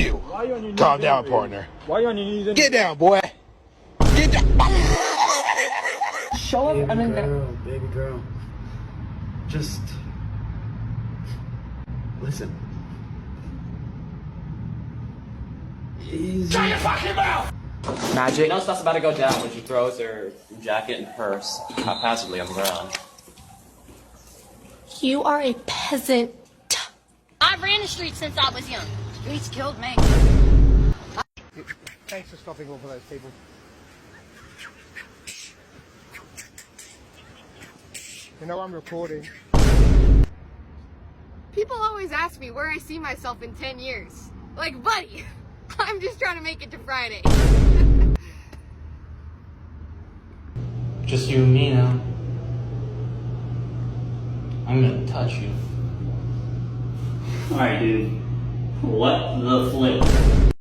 You. Why are you on your knees? Calm down, anyway? partner. Why are you on your knees? Get down, boy. Get down. Show up. Baby girl. Just listen. Easy. Shut your fucking mouth! Magic. You know stuff's about to go down when she throws her jacket and purse haphazardly on the ground. You are a peasant. I ran the streets since I was young. Streets killed me. Thanks for stopping over those people. You know I'm recording. People always ask me where I see myself in 10 years. Like, buddy, I'm just trying to make it to Friday. Just you and me now. I'm gonna touch you. Alright, dude. What the flip?